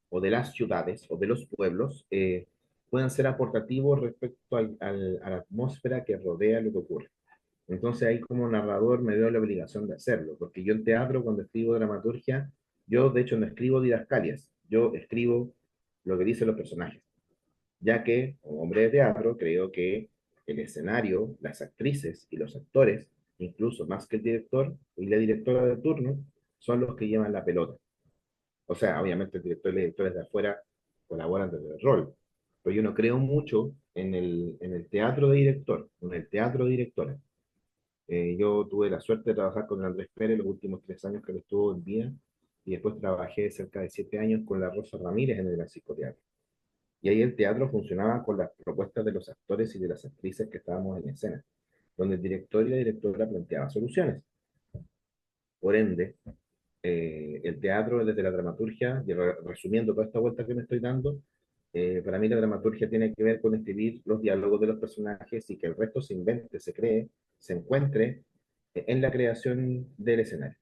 o de las ciudades, o de los pueblos, puedan ser aportativos respecto a la atmósfera que rodea lo que ocurre. Entonces ahí como narrador me veo la obligación de hacerlo, porque yo en teatro, cuando escribo dramaturgia, yo de hecho no escribo didascalias, yo escribo lo que dicen los personajes, ya que como hombre de teatro creo que el escenario, las actrices y los actores, incluso más que el director y la directora de turno, son los que llevan la pelota. O sea, obviamente el director y los directores de afuera colaboran desde el rol, pero yo no creo mucho en el teatro de director, en el teatro de directora. Yo tuve la suerte de trabajar con Andrés Pérez los últimos 3 años que él estuvo en vida, y después trabajé cerca de 7 años con la Rosa Ramírez en el Gran Psicoteatro. Y ahí el teatro funcionaba con las propuestas de los actores y de las actrices que estábamos en escena, donde el director y la directora planteaban soluciones. Por ende, el teatro desde la dramaturgia, y resumiendo toda esta vuelta que me estoy dando, para mí la dramaturgia tiene que ver con escribir los diálogos de los personajes y que el resto se invente, se cree, se encuentre en la creación del escenario.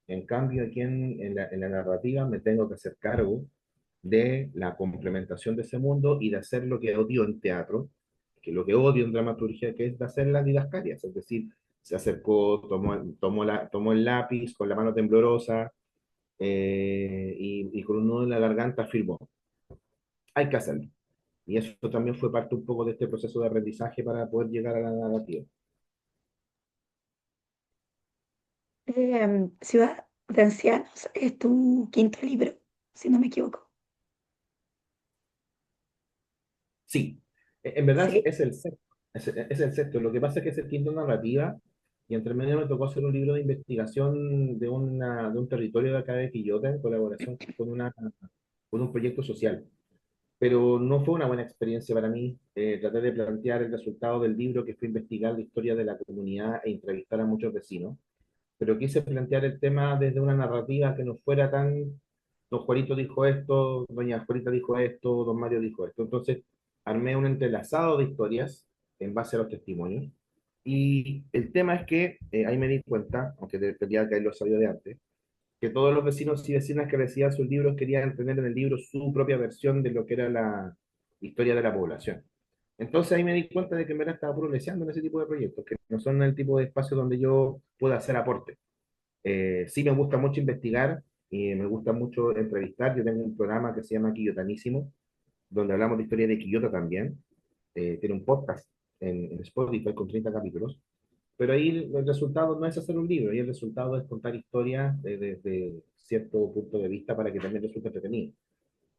En cambio, aquí en la narrativa me tengo que hacer cargo de la complementación de ese mundo y de hacer lo que odio en teatro, que lo que odio en dramaturgia, que es de hacer las didascalias, es decir, se acercó, tomó el lápiz con la mano temblorosa y con un nudo en la garganta firmó. Hay que hacerlo. Y eso también fue parte un poco de este proceso de aprendizaje para poder llegar a la narrativa. Ciudad de Ancianos es tu quinto libro, si no me equivoco. Sí, en verdad Sí. es el sexto. Es el sexto. Lo que pasa es que es el quinto narrativa y entre medio me tocó hacer un libro de investigación de un territorio de acá de Quillota en colaboración con un proyecto social. Pero no fue una buena experiencia para mí. Traté de plantear el resultado del libro, que fue investigar la historia de la comunidad e entrevistar a muchos vecinos, pero quise plantear el tema desde una narrativa que no fuera tan, don Juanito dijo esto, doña Juanita dijo esto, don Mario dijo esto. Entonces, armé un entrelazado de historias en base a los testimonios. Y el tema es que ahí me di cuenta, aunque tendría que haberlo sabido de antes, que todos los vecinos y vecinas que recibían sus libros querían tener en el libro su propia versión de lo que era la historia de la población. Entonces ahí me di cuenta de que en verdad estaba progresando en ese tipo de proyectos, que no son el tipo de espacio donde yo pueda hacer aporte. Sí me gusta mucho investigar y me gusta mucho entrevistar. Yo tengo un programa que se llama Quillotanísimo, donde hablamos de historia de Quillota también. Tiene un podcast en Spotify con 30 capítulos. Pero ahí el resultado no es hacer un libro, y el resultado es contar historias desde cierto punto de vista para que también resulte entretenido.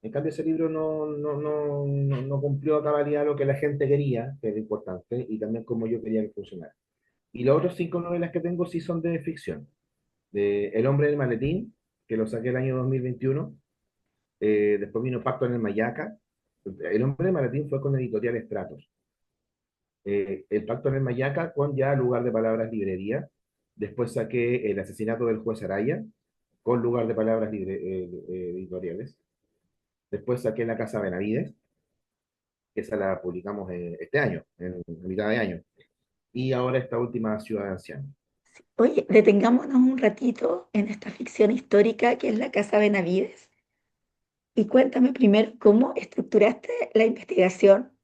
En cambio, ese libro no cumplió a cabalidad lo que la gente quería, que era importante, y también como yo quería que funcionara. Y las otras 5 novelas que tengo sí son de ficción. De El hombre del maletín, que lo saqué el año 2021. Después vino Pacto en el Mayaca. El hombre del maletín fue con Editorial Estratos. El Pacto en el Mayaca con ya Lugar de Palabras Librería. Después saqué El asesinato del juez Araya con Lugar de Palabras Editoriales. Después saqué La Casa Benavides, que esa la publicamos este año, en mitad de año. Y ahora esta última Ciudad de Ancianos. Oye, detengámonos un ratito en esta ficción histórica que es la Casa Benavides y cuéntame primero cómo estructuraste la investigación,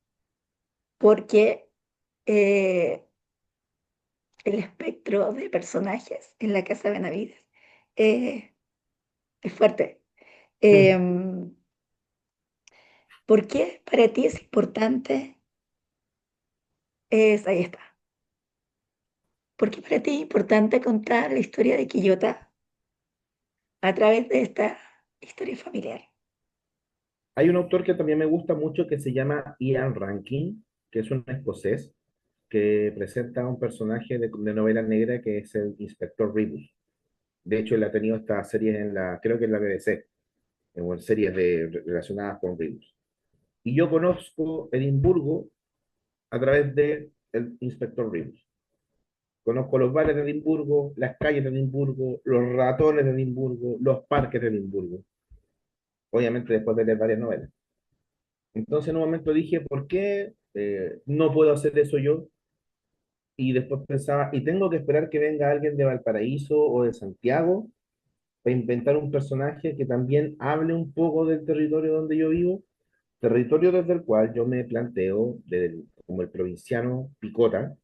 porque eh, el espectro de personajes en la Casa Benavides eh, es fuerte. Em, ¿Por qué para ti es importante? Ahí está. ¿Por qué para ti es importante contar la historia de Quillota a través de esta historia familiar? Hay un autor que también me gusta mucho que se llama Ian Rankin, que es un escocés, que presenta un personaje de novela negra que es el Inspector Rebus. De hecho, él ha tenido estas series en la, creo que en la BBC, o en series relacionadas con Rebus. Y yo conozco Edimburgo a través de el Inspector Rebus. Conozco los bares de Edimburgo, las calles de Edimburgo, los ratones de Edimburgo, los parques de Edimburgo. Obviamente después de leer varias novelas. Entonces en un momento dije, ¿por qué no puedo hacer eso yo? Y después pensaba, ¿y tengo que esperar que venga alguien de Valparaíso o de Santiago para inventar un personaje que también hable un poco del territorio donde yo vivo? Territorio desde el cual yo me planteo como el provinciano Picota,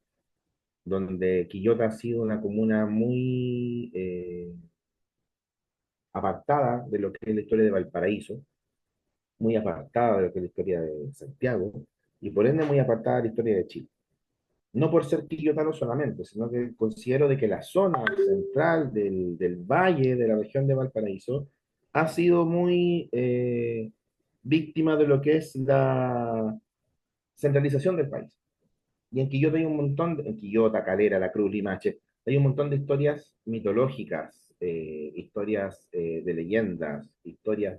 donde Quillota ha sido una comuna muy apartada de lo que es la historia de Valparaíso, muy apartada de lo que es la historia de Santiago, y por ende muy apartada de la historia de Chile. No por ser quillotano solamente, sino que considero de que la zona central del valle de la región de Valparaíso ha sido muy víctima de lo que es la centralización del país. Y en Quillota hay un montón, en Quillota, Calera, La Cruz, Limache, hay un montón de historias mitológicas, historias de leyendas, historias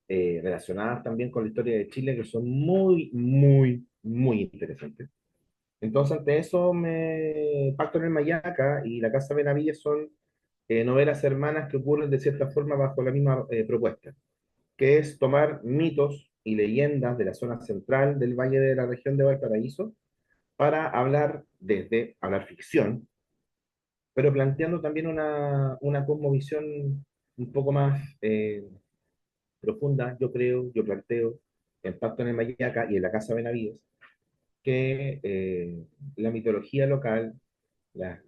relacionadas también con la historia de Chile que son muy, muy, muy interesantes. Entonces, ante eso, Pacto en el Mayaca y La Casa Benavides son novelas hermanas que ocurren de cierta forma bajo la misma propuesta, que es tomar mitos y leyendas de la zona central del valle de la región de Valparaíso para hablar ficción, pero planteando también una cosmovisión un poco más profunda, yo creo, yo planteo, en Pacto en el Mayaca y en La Casa Benavides, que la mitología local,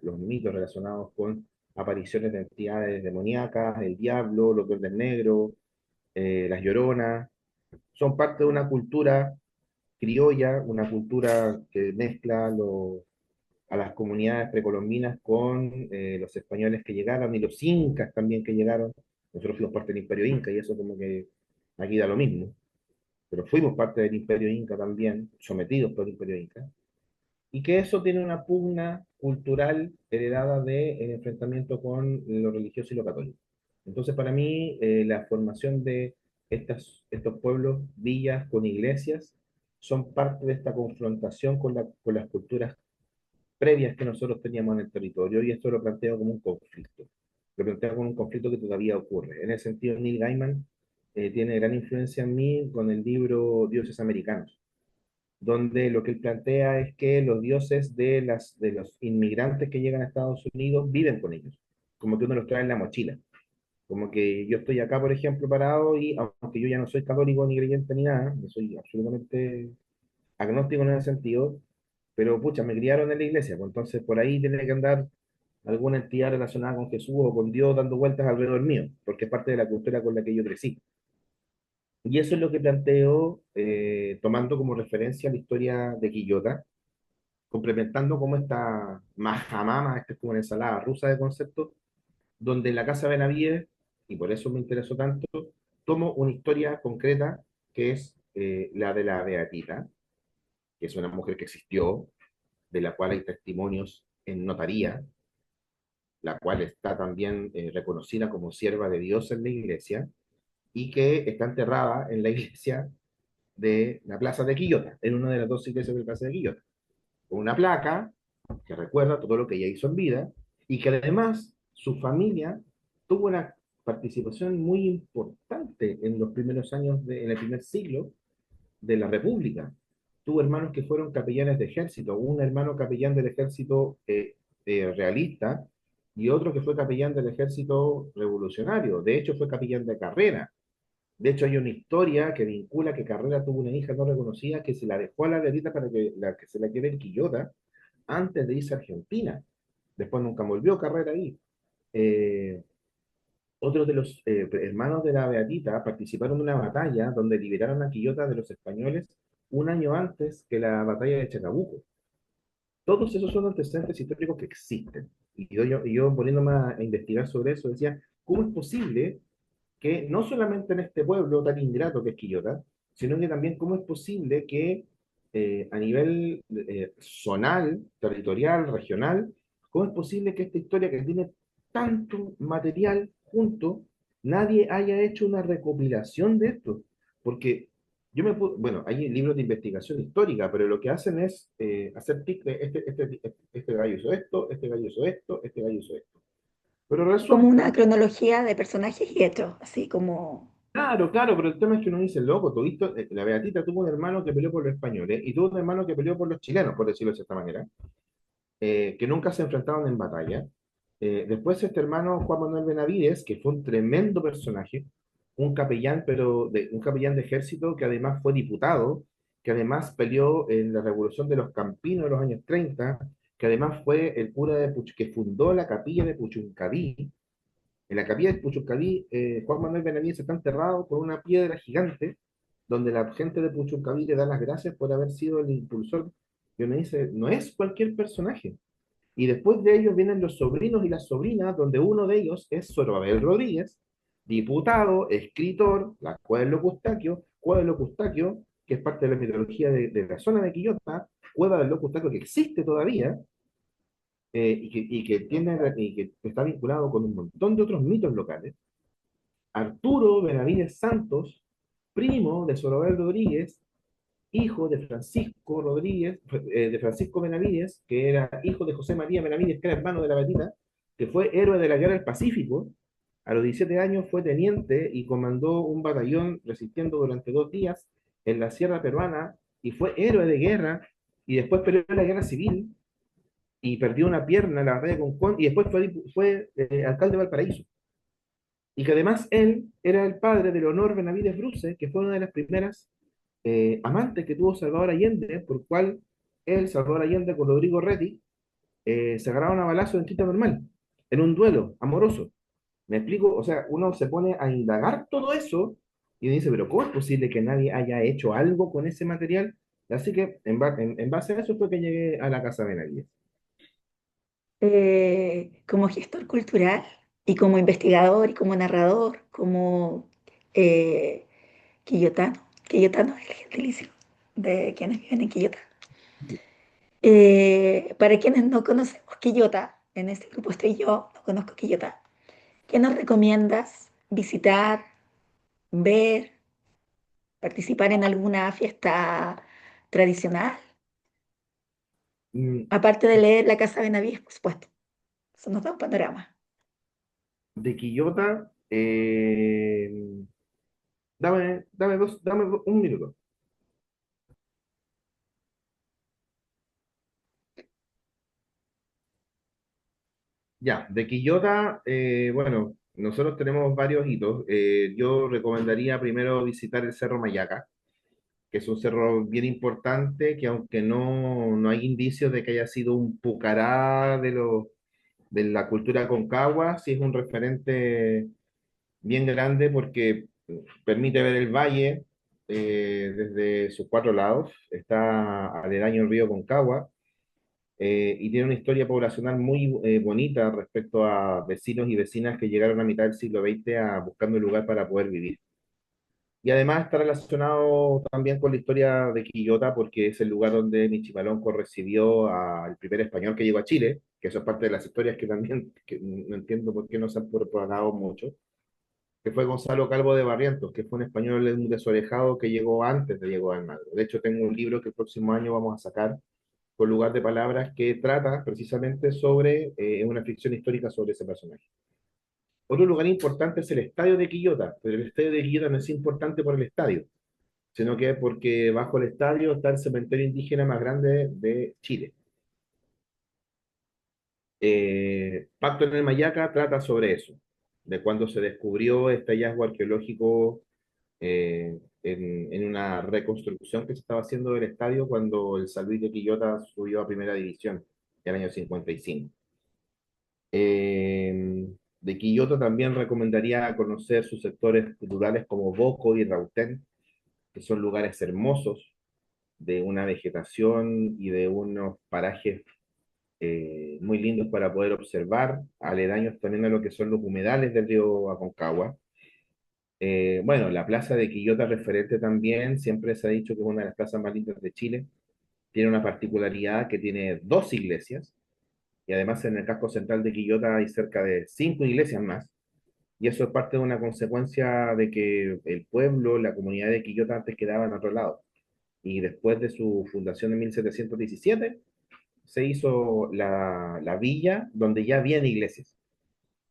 los mitos relacionados con apariciones de entidades demoníacas, el diablo, los duendes negros, las lloronas, son parte de una cultura criolla, una cultura que mezcla a las comunidades precolombinas con los españoles que llegaron y los incas también que llegaron. Nosotros fuimos parte del Imperio Inca y eso como que aquí da lo mismo, pero fuimos parte del Imperio Inca también, sometidos por el Imperio Inca, y que eso tiene una pugna cultural heredada del enfrentamiento con lo religioso y lo católico. Entonces, para mí, la formación de estos pueblos, villas con iglesias, son parte de esta confrontación con las culturas previas que nosotros teníamos en el territorio, y esto lo planteo como un conflicto. Lo planteo como un conflicto que todavía ocurre. En ese sentido, Neil Gaiman tiene gran influencia en mí con el libro Dioses Americanos, donde lo que él plantea es que los dioses de los inmigrantes que llegan a Estados Unidos viven con ellos, como que uno los trae en la mochila. Como que yo estoy acá, por ejemplo, parado y aunque yo ya no soy católico ni creyente ni nada, yo soy absolutamente agnóstico en ese sentido, pero pucha, me criaron en la iglesia, pues entonces por ahí tiene que andar alguna entidad relacionada con Jesús o con Dios dando vueltas alrededor mío, porque es parte de la cultura con la que yo crecí. Y eso es lo que planteo, tomando como referencia la historia de Quillota, complementando como esta majamama, esta es como una ensalada rusa de conceptos, donde en la Casa Benavides, y por eso me interesó tanto, tomo una historia concreta que es la de la Beatita, que es una mujer que existió, de la cual hay testimonios en notaría, la cual está también reconocida como sierva de Dios en la iglesia, y que está enterrada en la iglesia de la Plaza de Quillota, en una de las dos iglesias de la Plaza de Quillota, con una placa que recuerda todo lo que ella hizo en vida, y que además su familia tuvo una participación muy importante en los primeros años, en el primer siglo de la República. Tuvo hermanos que fueron capellanes de ejército, un hermano capellán del ejército realista y otro que fue capellán del ejército revolucionario. De hecho, fue capellán de carrera. De hecho, hay una historia que vincula que Carrera tuvo una hija no reconocida que se la dejó a la Verita para que se la quede en Quillota antes de irse a Argentina. Después nunca volvió Carrera ahí. Eh, Otros de los hermanos de la Beatita participaron de una batalla donde liberaron a Quillota de los españoles un año antes que la batalla de Chacabuco. Todos esos son antecedentes históricos que existen. Y yo poniéndome a investigar sobre eso, decía, ¿cómo es posible que no solamente en este pueblo tan ingrato que es Quillota, sino que también cómo es posible que a nivel zonal, territorial, regional, cómo es posible que esta historia que tiene tanto material junto, nadie haya hecho una recopilación de esto? Porque bueno, hay libros de investigación histórica, pero lo que hacen es hacer tic de este gallo hizo esto, este gallo hizo esto, este gallo hizo esto. Pero Como una resulta. cronología de personajes y hechos, así como, Claro, claro, pero el tema es que uno dice, loco, tuviste, la Beatita tuvo un hermano que peleó por los españoles y tuvo un hermano que peleó por los chilenos, por decirlo de cierta manera, que nunca se enfrentaron en batalla. Después este hermano Juan Manuel Benavides, que fue un tremendo personaje, un capellán, un capellán de ejército que además fue diputado, que además peleó en la Revolución de los Campinos de los años 30, que además fue el cura que fundó la capilla de Puchuncaví. En la capilla de Puchuncaví, Juan Manuel Benavides está enterrado con una piedra gigante, donde la gente de Puchuncaví le da las gracias por haber sido el impulsor. Y uno dice, no es cualquier personaje. Y después de ellos vienen los sobrinos y las sobrinas, donde uno de ellos es Zorobabel Rodríguez, diputado, escritor, la Cueva del Locustaquio, que es parte de la mitología de la zona de Quillota, Cueva del Locustaquio que existe todavía, y que está vinculado con un montón de otros mitos locales. Arturo Benavides Santos, primo de Zorobel Rodríguez, hijo de Francisco Rodríguez, de Francisco Benavides, que era hijo de José María Benavides, que era hermano de la Betita, que fue héroe de la Guerra del Pacífico. A los 17 años fue teniente y comandó un batallón resistiendo durante 2 días en la Sierra Peruana y fue héroe de guerra y después peleó en la Guerra Civil y perdió una pierna en la batalla con Concón y después fue alcalde de Valparaíso. Y que además él era el padre de Leonor Benavides Bruce, que fue una de las primeras amantes que tuvo Salvador Allende, por cual él, Salvador Allende, con Rodrigo Retti, se agarraron a balazo en Quinta Normal, en un duelo amoroso. ¿Me explico? O sea, uno se pone a indagar todo eso y dice, pero ¿cómo es posible que nadie haya hecho algo con ese material? Así que en base a eso fue que llegué a la Casa Benavides. como gestor cultural y como investigador y como narrador, como eh, quillotano. Quillotano es el gentilicio de quienes viven en Quillota. Para quienes no conocemos Quillota, en este grupo estoy yo, no conozco Quillota. ¿Qué nos recomiendas visitar, ver, participar en alguna fiesta tradicional? Mm, Aparte de leer La Casa Benavides, por supuesto. Eso nos da un panorama. De Quillota, dame un minuto. Ya, de Quillota, bueno, nosotros tenemos varios hitos. Yo recomendaría primero visitar el Cerro Mayaca, que es un cerro bien importante, que aunque no hay indicios de que haya sido un pucará de la cultura concagua, sí es un referente bien grande porque permite ver el valle desde sus 4 lados. Está aledaño el río Concagua y tiene una historia poblacional muy bonita respecto a vecinos y vecinas que llegaron a mitad del siglo XX buscando un lugar para poder vivir. Y además está relacionado también con la historia de Quillota, porque es el lugar donde Michimalonco recibió al primer español que llegó a Chile, que eso es parte de las historias que también que no entiendo por qué no se han propagado mucho, que fue Gonzalo Calvo de Barrientos, que fue un español desorejado que llegó antes de Diego de Almagro. De hecho, tengo un libro que el próximo año vamos a sacar con Lugar de Palabras, que trata precisamente sobre una ficción histórica sobre ese personaje. Otro lugar importante es el Estadio de Quillota, pero el Estadio de Quillota no es importante por el estadio, sino que porque bajo el estadio está el cementerio indígena más grande de Chile. Pacto en el Mayaca trata sobre eso, de cuando se descubrió este hallazgo arqueológico en una reconstrucción que se estaba haciendo del estadio cuando el San Luis de Quillota subió a primera división en el año 55. De Quillota también recomendaría conocer sus sectores culturales como Boco y Rautén, que son lugares hermosos, de una vegetación y de unos parajes muy lindos para poder observar, aledaños también a lo que son los humedales del río Aconcagua. Bueno, la plaza de Quillota referente también, siempre se ha dicho que es una de las plazas más lindas de Chile. Tiene una particularidad que tiene dos iglesias, y además en el casco central de Quillota hay cerca de cinco iglesias más. Y eso es parte de una consecuencia de que el pueblo, la comunidad de Quillota antes quedaba en otro lado. Y después de su fundación en 1717, se hizo la villa donde ya habían iglesias.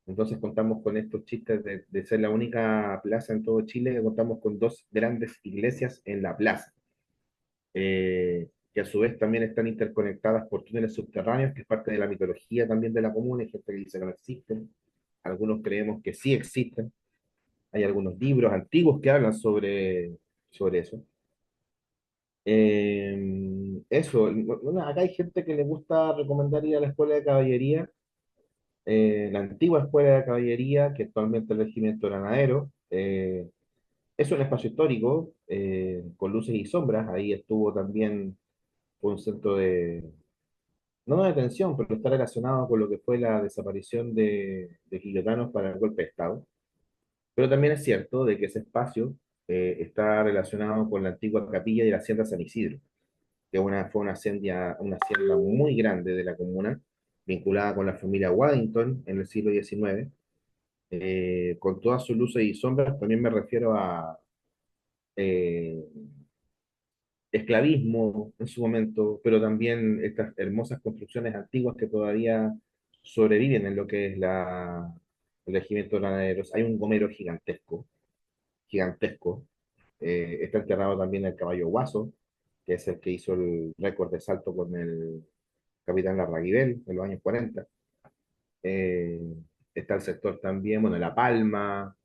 Entonces contamos con estos chistes de ser la única plaza en todo Chile que contamos con dos grandes iglesias en la plaza, que a su vez también están interconectadas por túneles subterráneos, que es parte de la mitología también de la comuna. Hay gente que dice que no existen, algunos creemos que sí existen. Hay algunos libros antiguos que hablan sobre eso. Eso, bueno, acá hay gente que le gusta recomendar ir a la escuela de caballería, la antigua escuela de caballería, que actualmente es el regimiento granadero. Es un espacio histórico, con luces y sombras. Ahí estuvo también, fue un centro de, no de detención, pero está relacionado con lo que fue la desaparición de quillotanos para el golpe de Estado. Pero también es cierto de que ese espacio está relacionado con la antigua capilla de la Hacienda San Isidro, que fue una hacienda muy grande de la comuna, vinculada con la familia Waddington en el siglo XIX, con todas sus luces y sombras. También me refiero a eh, esclavismo en su momento, pero también estas hermosas construcciones antiguas que todavía sobreviven en lo que es el regimiento de granaderos. Hay un gomero gigantesco, gigantesco. Está enterrado también el caballo Guaso, que es el que hizo el récord de salto con el capitán Larraguibel en los años 40. Eh, Está el sector también, bueno, La Palma,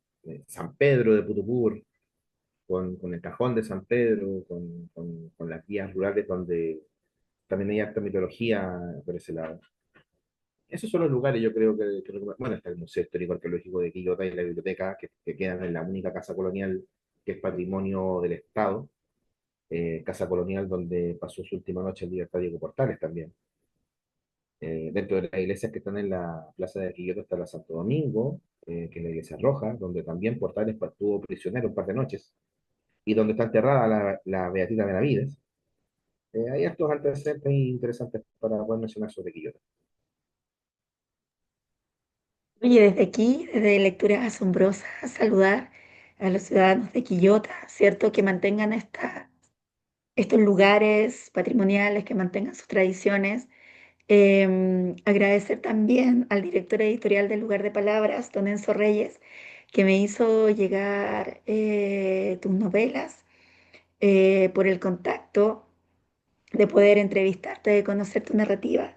San Pedro de Putupur, con el cajón de San Pedro, con las vías rurales donde también hay harta mitología por ese lado. Esos son los lugares, yo creo bueno, está el Museo Histórico Arqueológico de Quillota y la biblioteca, que quedan en la única casa colonial que es patrimonio del Estado, casa colonial donde pasó su última noche en libertad Diego Portales también. Dentro de las iglesias que están en la plaza de Quillota está la Santo Domingo, que es la iglesia roja, donde también Portales estuvo prisionero un par de noches, y donde está enterrada la Beatita Benavides. Hay estos antecedentes interesantes para poder mencionar sobre Quillota. Oye, desde aquí, desde Lecturas Asombrosas, saludar a los ciudadanos de Quillota, ¿cierto? Que mantengan estos lugares patrimoniales, que mantengan sus tradiciones. Agradecer también al director editorial del Lugar de Palabras, don Enzo Reyes, que me hizo llegar tus novelas, por el contacto de poder entrevistarte, de conocer tu narrativa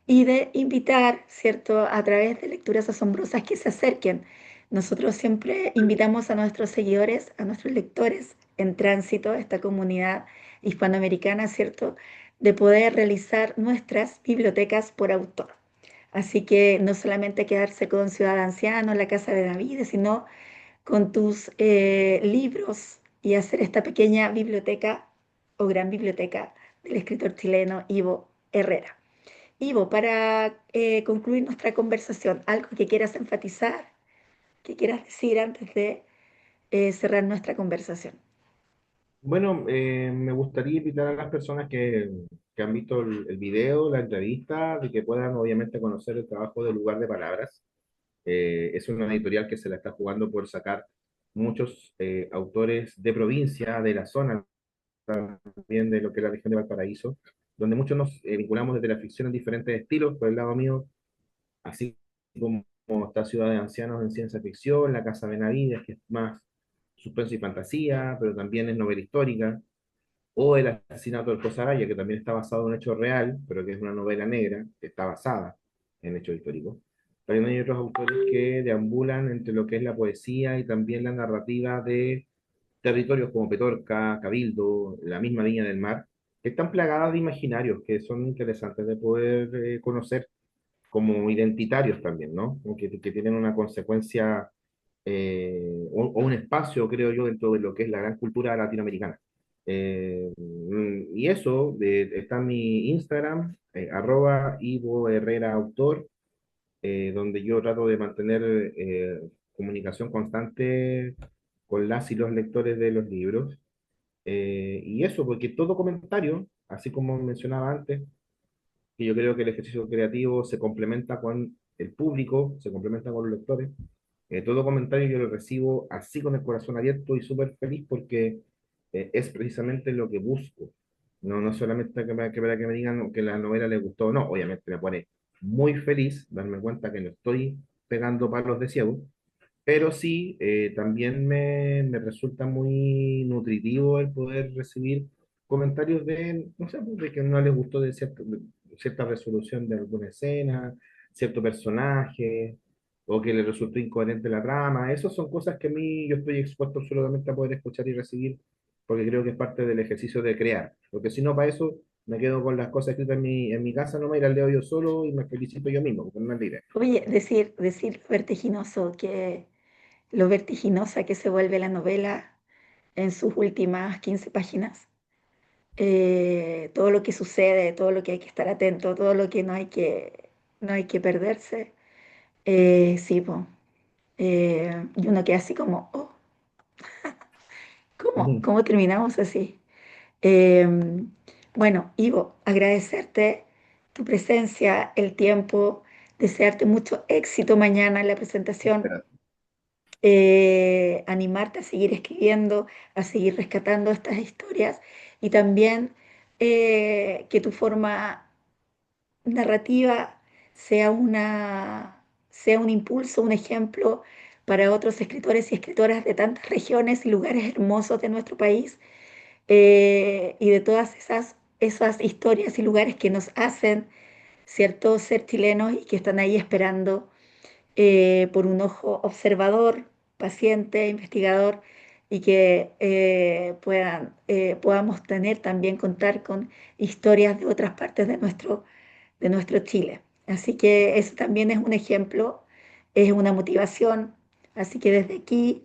y de invitar, ¿cierto?, a través de lecturas asombrosas que se acerquen. Nosotros siempre invitamos a nuestros seguidores, a nuestros lectores en tránsito, a esta comunidad hispanoamericana, ¿cierto?, de poder realizar nuestras bibliotecas por autor. Así que no solamente quedarse con Ciudad Anciano, la Casa de David, sino con tus libros y hacer esta pequeña biblioteca o gran biblioteca del escritor chileno Ivo Herrera. Ivo, para concluir nuestra conversación, algo que quieras enfatizar, que quieras decir antes de cerrar nuestra conversación. Bueno, me gustaría invitar a las personas que han visto el video, la entrevista, de que puedan obviamente conocer el trabajo de Lugar de Palabras. Es una editorial que se la está jugando por sacar muchos autores de provincia, de la zona, también de lo que es la región de Valparaíso, donde muchos nos vinculamos desde la ficción en diferentes estilos. Por el lado mío, así como está Ciudad de Ancianos en ciencia ficción, La Casa Benavides, que es más suspenso y fantasía, pero también es novela histórica, o El asesinato del Araya, que también está basado en un hecho real, pero que es una novela negra, que está basada en hechos históricos. También hay otros autores que deambulan entre lo que es la poesía y también la narrativa de territorios como Petorca, Cabildo, la misma Viña del Mar, que están plagadas de imaginarios que son interesantes de poder conocer como identitarios también, ¿no? Como que tienen una consecuencia o un espacio, creo yo, dentro de lo que es la gran cultura latinoamericana. Y eso, está en mi Instagram, @Ivo Herrera Autor, donde yo trato de mantener comunicación constante con las y los lectores de los libros. Y eso, porque todo comentario, así como mencionaba antes, que yo creo que el ejercicio creativo se complementa con el público, se complementa con los lectores. Todo comentario yo lo recibo así con el corazón abierto y súper feliz porque es precisamente lo que busco. No, no solamente que me digan que la novela les gustó o no, obviamente me pone muy feliz darme cuenta que no estoy pegando palos de ciego, pero sí, también me resulta muy nutritivo el poder recibir comentarios de, no sé, pues, de que no les gustó de cierta resolución de alguna escena, cierto personaje, o que les resultó incoherente la trama. Esas son cosas que a mí yo estoy expuesto absolutamente a poder escuchar y recibir, porque creo que es parte del ejercicio de crear. Porque si no, para eso me quedo con las cosas escritas en mi casa, no me las leo yo solo y me felicito yo mismo, porque no es la idea. Oye, decir lo vertiginosa que se vuelve la novela en sus últimas 15 páginas. Todo lo que sucede, todo lo que hay que estar atento, todo lo que no hay que perderse. Sí, po. Y uno queda así como, oh, ¿cómo? Ujú. ¿Cómo terminamos así? Eh, bueno, Ivo, agradecerte tu presencia, el tiempo, desearte mucho éxito mañana en la presentación, Espera. animarte a seguir escribiendo, a seguir rescatando estas historias y también que tu forma narrativa sea sea un impulso, un ejemplo para otros escritores y escritoras de tantas regiones y lugares hermosos de nuestro país, y de todas esas historias y lugares que nos hacen, ¿cierto?, ser chilenos y que están ahí esperando por un ojo observador, paciente, investigador, y que podamos tener también contar con historias de otras partes de nuestro Chile. Así que eso también es un ejemplo, es una motivación. Así que desde aquí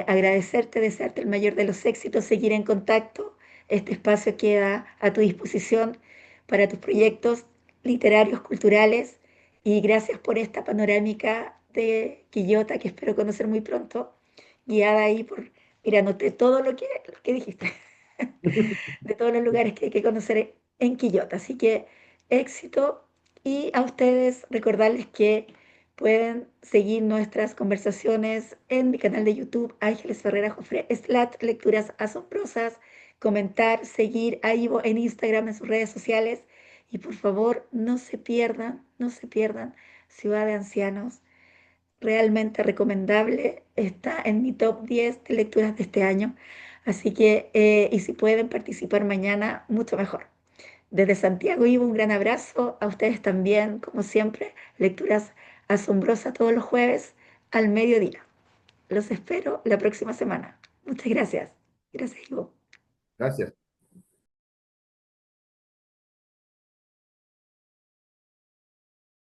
agradecerte, desearte el mayor de los éxitos, seguir en contacto. Este espacio queda a tu disposición para tus proyectos literarios, culturales, y gracias por esta panorámica de Quillota que espero conocer muy pronto, guiada ahí por, mira, anoté todo lo que dijiste, de todos los lugares que hay que conocer en Quillota. Así que éxito, y a ustedes recordarles que pueden seguir nuestras conversaciones en mi canal de YouTube, Ángeles Ferrera Jofre, Lecturas Asombrosas, comentar, seguir a Ivo en Instagram, en sus redes sociales, y por favor no se pierdan Ciudad de Ancianos, realmente recomendable, está en mi top 10 de lecturas de este año, así que, y si pueden participar mañana, mucho mejor. Desde Santiago, Ivo, un gran abrazo, a ustedes también, como siempre, lecturas asombrosas todos los jueves al mediodía. Los espero la próxima semana. Muchas gracias. Gracias, Ivo. Gracias.